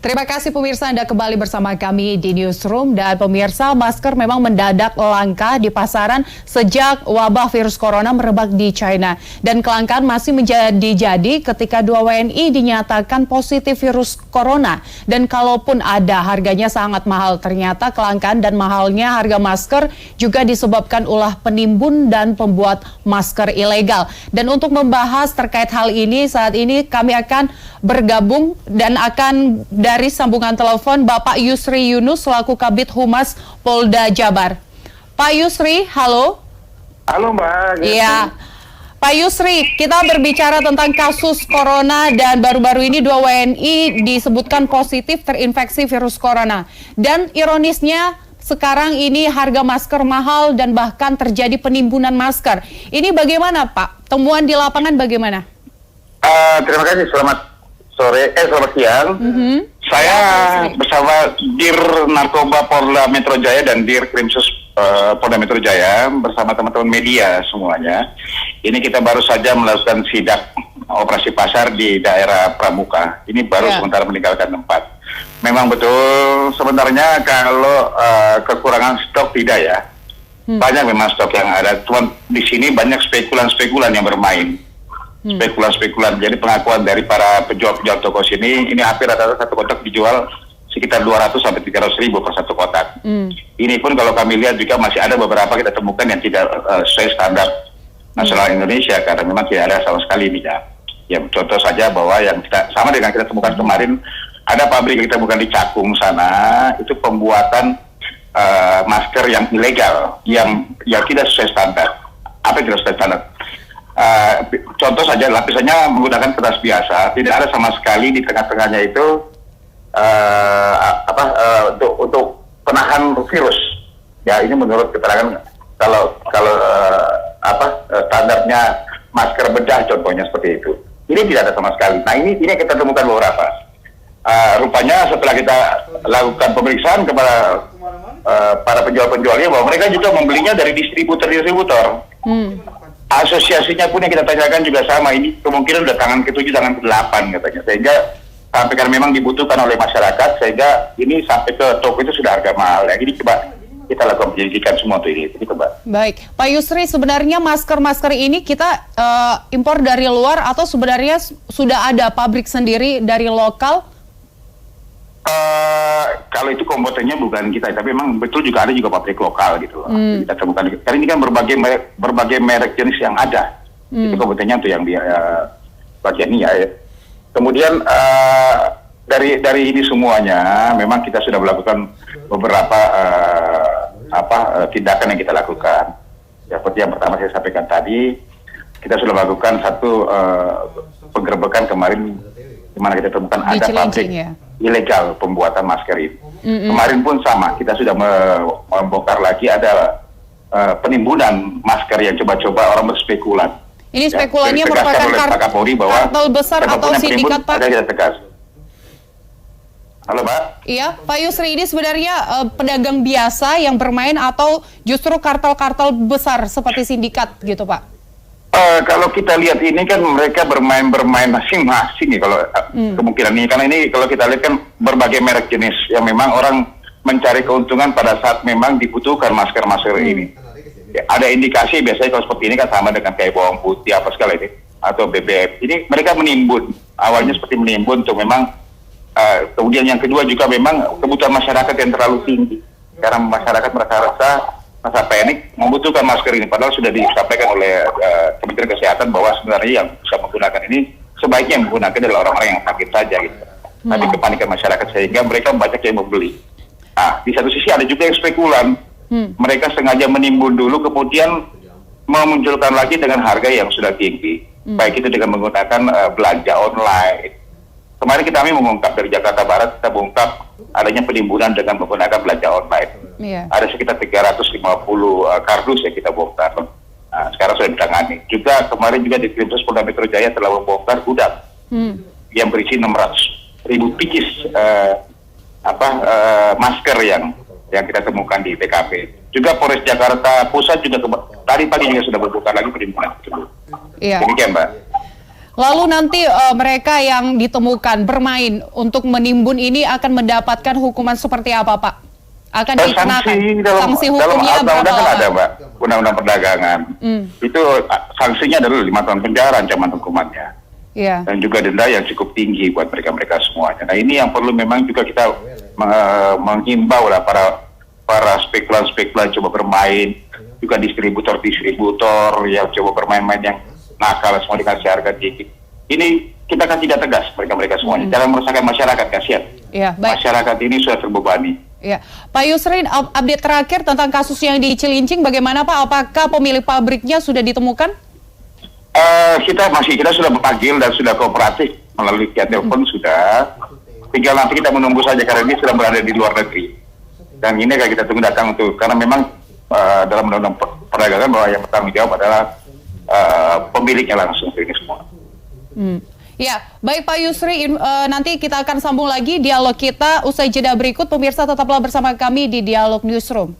Terima kasih pemirsa, Anda kembali bersama kami di Newsroom. Dan pemirsa, masker memang mendadak langka di pasaran sejak wabah virus corona merebak di China. Dan kelangkaan masih menjadi-jadi ketika 2 WNI dinyatakan positif virus corona. Dan kalaupun ada, harganya sangat mahal. Ternyata kelangkaan dan mahalnya harga masker juga disebabkan ulah penimbun dan pembuat masker ilegal. Dan untuk membahas terkait hal ini, saat ini kami akan bergabung dan akan dari sambungan telepon Bapak Yusri Yunus selaku Kabid Humas Polda Jabar. Pak Yusri, halo. Halo Mbak. Iya. Pak Yusri, kita berbicara tentang kasus corona dan baru-baru ini 2 WNI disebutkan positif terinfeksi virus corona. Dan ironisnya sekarang ini harga masker mahal dan bahkan terjadi penimbunan masker. Ini bagaimana Pak? Temuan di lapangan bagaimana? Terima kasih, selamat siang. Saya bersama Dir Narkoba Polda Metro Jaya dan Dir Krimsus Polda Metro Jaya bersama teman-teman media semuanya. Ini kita baru saja melakukan sidak operasi pasar di daerah Pramuka. Ini baru sementara meninggalkan tempat. Memang betul sebenarnya kalau kekurangan stok tidak ya. Banyak memang stok yang ada. Cuma di sini banyak spekulan-spekulan yang bermain. Spekulan-spekulan. Jadi pengakuan dari para penjual-penjual toko sini, ini hampir rata-rata satu kotak dijual sekitar 200 sampai 300 ribu per satu kotak. Ini pun kalau kami lihat juga masih ada beberapa kita temukan yang tidak sesuai standar nasional Indonesia, karena memang tidak ada sama sekali ini ya. Ya contoh saja bahwa yang kita sama dengan kita temukan kemarin, ada pabrik yang kita temukan di Cakung sana, itu pembuatan masker yang ilegal, yang tidak sesuai standar. Apa yang tidak sesuai standar? Contoh saja lapisannya menggunakan kertas biasa, tidak ada sama sekali di tengah-tengahnya itu untuk penahan virus. Ya ini menurut keterangan kalau standarnya masker bedah contohnya seperti itu. Ini tidak ada sama sekali. Nah ini kita temukan beberapa. Rupanya setelah kita lakukan pemeriksaan kepada para penjual-penjualnya bahwa mereka juga membelinya dari distributor. Asosiasinya pun yang kita tanyakan juga sama, ini kemungkinan udah tangan ke-7, tangan ke-8 katanya, sehingga sampai karena memang dibutuhkan oleh masyarakat, sehingga ini sampai ke toko itu sudah harga mahal ya. Jadi coba kita lakukan penyelidikan semua tuh ini, coba. Baik, Pak Yusri, sebenarnya masker-masker ini kita impor dari luar atau sebenarnya sudah ada pabrik sendiri dari lokal? Kalau itu kompotennya bukan kita, tapi memang betul juga ada juga pabrik lokal gitu loh. Kita temukan. Karena ini kan berbagai merek jenis yang ada. Itu kompotennya tuh yang dia bagian ini ya. Kemudian dari ini semuanya, memang kita sudah melakukan beberapa tindakan yang kita lakukan. Ya, seperti yang pertama saya sampaikan tadi, kita sudah melakukan satu penggerbekan kemarin, di mana kita temukan ada pabrik ilegal pembuatan masker ini. Kemarin pun sama, kita sudah membongkar lagi ada penimbunan masker yang coba-coba orang berspekulan. Ini spekulannya merupakan kartel besar atau sindikat, Pak? Ada kita tegas. Halo, Mbak? Iya, Pak Yusri, ini sebenarnya pedagang biasa yang bermain atau justru kartel-kartel besar seperti sindikat gitu, Pak? Kalau kita lihat ini kan mereka bermain masing-masing ya kalau kemungkinan ini, karena ini kalau kita lihat kan berbagai merek jenis yang memang orang mencari keuntungan pada saat memang dibutuhkan masker-masker ini. Ya, ada indikasi biasanya kalau seperti ini kan sama dengan kayak bawang putih apa segala ini atau BBM. Ini mereka menimbun, awalnya seperti menimbun untuk memang kemudian yang kedua juga memang kebutuhan masyarakat yang terlalu tinggi karena masyarakat masa panik membutuhkan masker ini, padahal sudah disampaikan oleh Kementerian Kesehatan bahwa sebenarnya yang bisa menggunakan ini sebaiknya yang menggunakan adalah orang-orang yang sakit saja gitu. Tapi kepanikan masyarakat sehingga mereka banyak yang membeli. Nah, di satu sisi ada juga yang spekulan. Mereka sengaja menimbun dulu kemudian memunculkan lagi dengan harga yang sudah tinggi. Baik itu dengan menggunakan belanja online. Kemarin kami mengungkap dari Jakarta Barat, kita mengungkap adanya penimbunan dengan menggunakan belanja online. Ada sekitar 350 kardus yang kita bongkar. Nah, sekarang sudah ditangani. Juga kemarin juga di Krimsus Polda Metro Jaya telah membongkar gudang yang berisi 600 ribu pieces masker yang kita temukan di TKP. Juga Polres Jakarta Pusat juga tadi pagi juga sudah membongkar lagi penimbunan tersebut. Iya. Demikian, Mbak. Lalu nanti mereka yang ditemukan bermain untuk menimbun ini akan mendapatkan hukuman seperti apa, Pak? Akan dikenakan sanksi hukumnya dalam berapa undang-undang kan lama? ada, Mbak, undang-undang perdagangan. Itu sanksinya adalah 5 tahun penjara ancaman hukumannya. Iya. Dan juga denda yang cukup tinggi buat mereka-mereka semuanya. Nah, ini yang perlu memang juga kita menghimbau lah para spekulan-spekulan coba bermain, juga distributor yang coba bermain-main yang nakal semua dikasih harga tinggi. Ini kita kan tidak tegas mereka-mereka semuanya. Jangan meresahkan masyarakat, kasihan. Iya, baik. Masyarakat ini sudah terbebani. Ya, Pak Yusrin, update terakhir tentang kasus yang di Cilincing, bagaimana Pak? Apakah pemilik pabriknya sudah ditemukan? Kita sudah memanggil dan sudah kooperatif melalui via telepon sudah. Tinggal nanti kita menunggu saja karena ini sudah berada di luar negeri. Dan ini akan kita tunggu datang untuk karena memang dalam undang-undang perdagangan bahwa yang bertanggung jawab adalah pemiliknya langsung ini semua. Ya, baik Pak Yusri, nanti kita akan sambung lagi dialog kita usai jeda berikut. Pemirsa tetaplah bersama kami di Dialog Newsroom.